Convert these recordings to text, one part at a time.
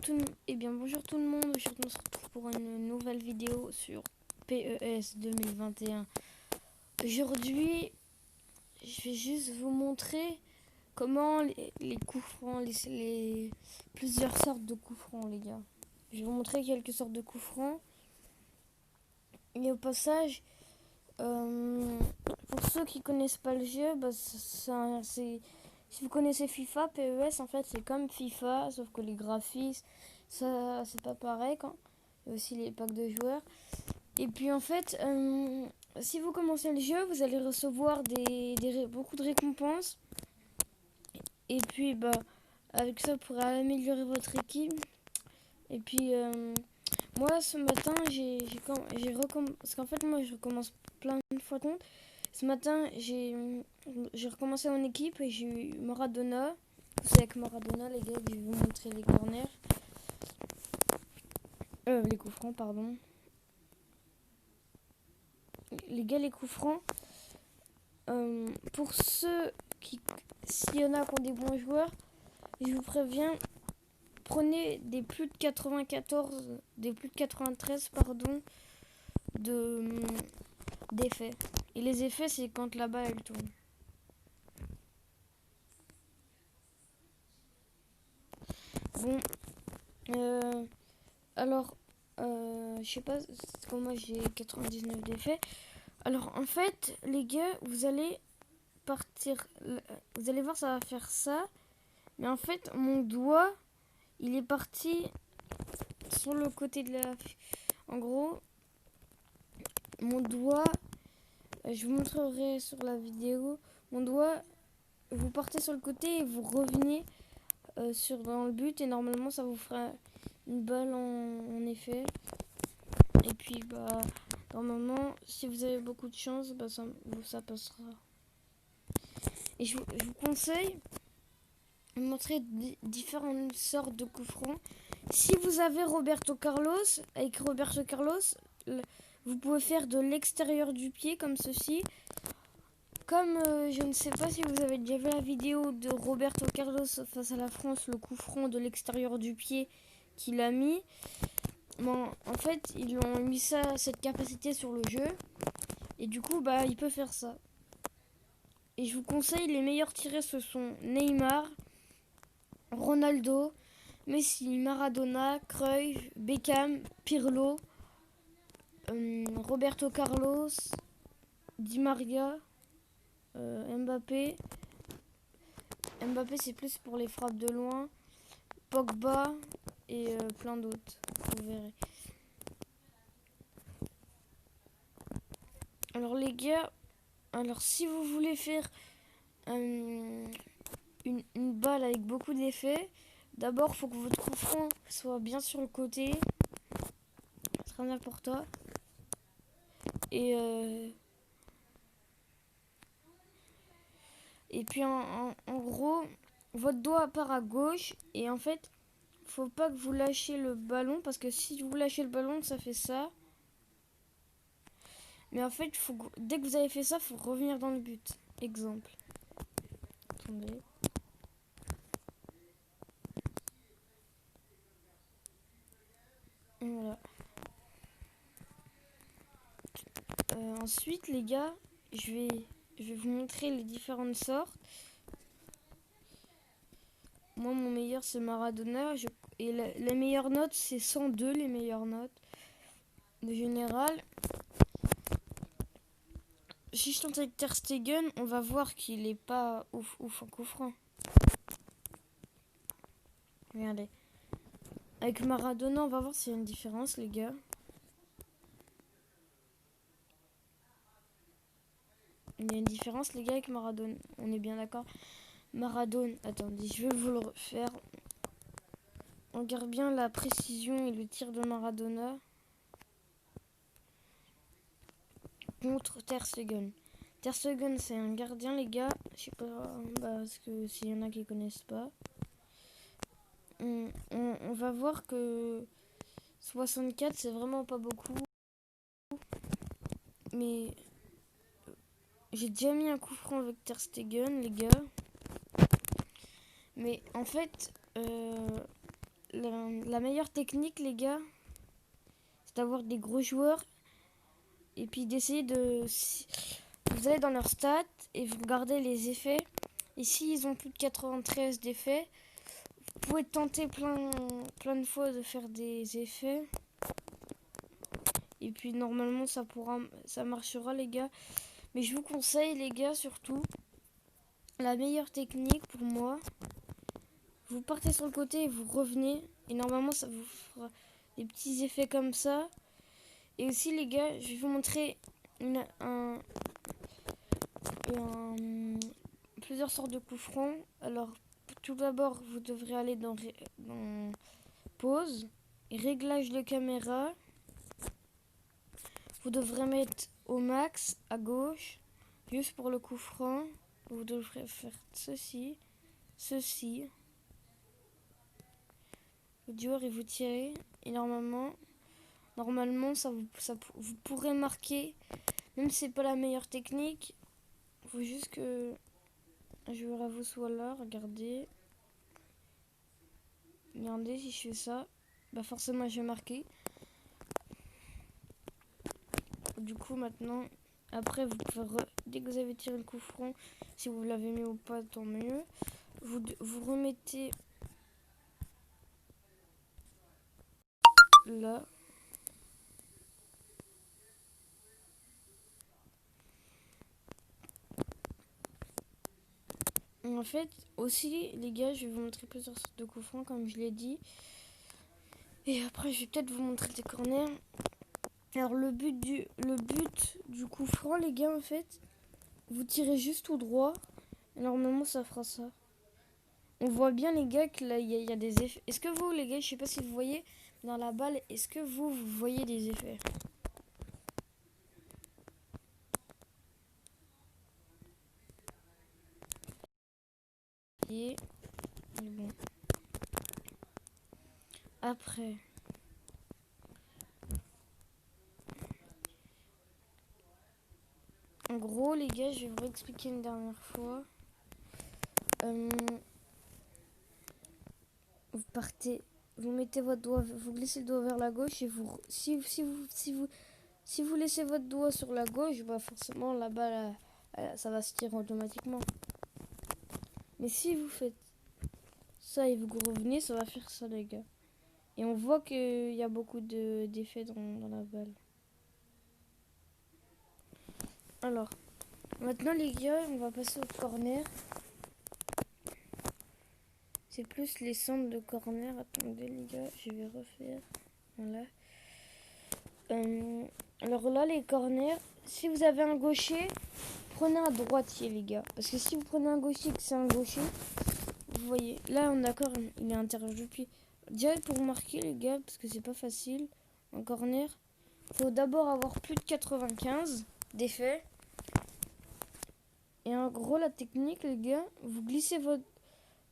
bonjour tout le monde. Aujourd'hui, on se retrouve pour une nouvelle vidéo sur PES 2021. Aujourd'hui, je vais juste vous montrer comment les coups francs, plusieurs sortes de coups francs, les gars. Je vais vous montrer quelques sortes de coups francs. Et au passage, pour ceux qui connaissent pas le jeu, si vous connaissez FIFA, PES, en fait, c'est comme FIFA, sauf que les graphismes, ça, c'est pas pareil. Il y a aussi les packs de joueurs. Et puis, en fait, si vous commencez le jeu, vous allez recevoir beaucoup de récompenses. Et puis, avec ça, vous pourrez améliorer votre équipe. Et puis, moi, ce matin, parce qu'en fait, moi, je recommence plein de fois de compte. Ce matin, j'ai recommencé mon équipe et j'ai eu Maradona. C'est avec Maradona, les gars, que je vais vous montrer les corners. Les coups francs, pardon. Les gars, les coups francs. Pour ceux s'il y en a qui ont des bons joueurs, je vous préviens, prenez des plus de 94, des plus de 93, pardon, d'effets. Et les effets, c'est quand la balle elle tourne. Bon, alors, je sais pas comment j'ai 99 d'effets. Alors, en fait, les gars, vous allez voir, ça va faire ça. Mais en fait, mon doigt, il est parti sur le côté de la... En gros, mon doigt, je vous montrerai sur la vidéo, mon doigt, vous partez sur le côté et vous revenez dans le but et normalement ça vous fera une balle en effet. Et puis normalement si vous avez beaucoup de chance, ça passera. Et je vous conseille de montrer différentes sortes de coups francs. Si vous avez Roberto Carlos, avec Roberto Carlos, vous pouvez faire de l'extérieur du pied comme ceci. Comme je ne sais pas si vous avez déjà vu la vidéo de Roberto Carlos face à la France, le coup franc de l'extérieur du pied qu'il a mis. Bon, en fait, ils ont mis cette capacité sur le jeu. Et du coup, il peut faire ça. Et je vous conseille, les meilleurs tirés, ce sont Neymar, Ronaldo, Messi, Maradona, Cruyff, Beckham, Pirlo, Roberto Carlos, Di Maria, Mbappé. Mbappé, c'est plus pour les frappes de loin. Pogba et plein d'autres. Vous verrez. Alors les gars, si vous voulez faire une balle avec beaucoup d'effets, d'abord il faut que votre coup franc soit bien sur le côté. C'est très important. Et puis en gros, votre doigt part à gauche et en fait, faut pas que vous lâchiez le ballon parce que si vous lâchez le ballon, ça fait ça. Mais en fait, dès que vous avez fait ça, il faut revenir dans le but. Exemple. Attendez. Voilà. Ensuite, les gars, je vais vous montrer les différentes sortes. Moi, mon meilleur, c'est Maradona. Et la meilleure note, c'est 102, les meilleures notes. De général. Si je tente avec Ter Stegen, on va voir qu'il est pas ouf en coup franc. Regardez. Avec Maradona, on va voir s'il y a une différence, les gars. Il y a une différence, les gars, avec Maradona. On est bien d'accord. Maradona, attendez, je vais vous le refaire. On regarde bien la précision et le tir de Maradona contre Ter Stegen. Ter Stegen, c'est un gardien, les gars. Je sais pas, parce que s'il y en a qui connaissent pas. On va voir que 64, c'est vraiment pas beaucoup. Mais j'ai déjà mis un coup franc avec Ter Stegen, les gars. Mais en fait, la meilleure technique, les gars, c'est d'avoir des gros joueurs et puis d'essayer de... Vous allez dans leur stats et vous regardez les effets. Et s'ils ont plus de 93 d'effets, vous pouvez tenter plein de fois de faire des effets. Et puis normalement ça marchera, les gars. Mais je vous conseille, les gars, surtout, la meilleure technique pour moi. Vous partez sur le côté et vous revenez. Et normalement ça vous fera des petits effets comme ça. Et aussi, les gars, je vais vous montrer plusieurs sortes de coups francs. Alors, tout d'abord, vous devrez aller dans pause et réglage de caméra. Vous devrez mettre au max à gauche, juste pour le coup franc. Vous devrez faire ceci. Le joueur et vous tirez. Et normalement vous pourrez marquer. Même si c'est pas la meilleure technique, il faut juste que un joueur à vous soit là. Regardez si je fais ça, bah forcément je vais marquer. Du coup maintenant, après vous pouvez dès que vous avez tiré le coup franc, si vous l'avez mis ou pas, tant mieux. Vous remettez là. En fait, aussi, les gars, je vais vous montrer plusieurs sortes de coups francs, comme je l'ai dit. Et après, je vais peut-être vous montrer des corners. Alors, le but du coup franc, les gars, en fait, vous tirez juste tout droit. Et normalement, ça fera ça. On voit bien, les gars, que là, il y a des effets. Est-ce que vous, les gars, je sais pas si vous voyez dans la balle, est-ce que vous voyez des effets? Et bon. Après, en gros, les gars, je vais vous expliquer une dernière fois. Vous partez, vous mettez votre doigt, vous glissez le doigt vers la gauche et si vous laissez votre doigt sur la gauche, bah forcément la balle, ça va se tirer automatiquement. Mais si vous faites ça et vous revenez, ça va faire ça, les gars. Et on voit qu'il y a beaucoup d'effets dans la balle. Alors, maintenant les gars, on va passer au corner. C'est plus les centres de corner. Attendez les gars, je vais refaire. Voilà. Alors là, les corners, si vous avez un gaucher, prenez un droitier, les gars. Parce que si vous prenez un gaucher et que c'est un gaucher, vous voyez, là on est d'accord, il est à l'intérieur du pied. Direct pour marquer, les gars, parce que c'est pas facile. En corner, faut d'abord avoir plus de 95 d'effet. Et en gros, la technique, les gars, vous glissez votre...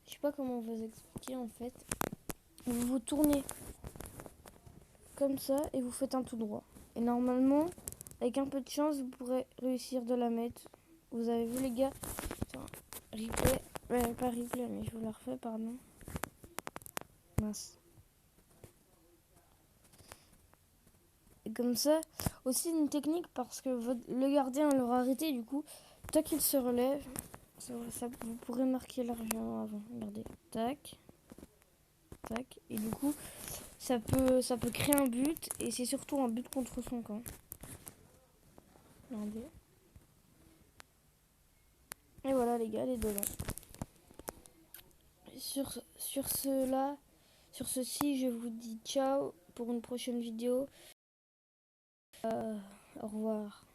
Je sais pas comment vous expliquer en fait. Vous vous tournez comme ça et vous faites un tout droit. Et normalement, avec un peu de chance, vous pourrez réussir de la mettre. Vous avez vu, les gars? Attends, replay. Ouais, pas replay, mais je vous la refais, pardon. Mince. Et comme ça, aussi une technique parce que le gardien l'aura arrêté, du coup, tant qu'il se relève, vous pourrez marquer l'argent avant. Regardez, tac, tac, et du coup, ça peut créer un but et c'est surtout un but contre son camp. Regardez. Et voilà les gars, les deux là. Sur ceci, je vous dis ciao pour une prochaine vidéo. Au revoir.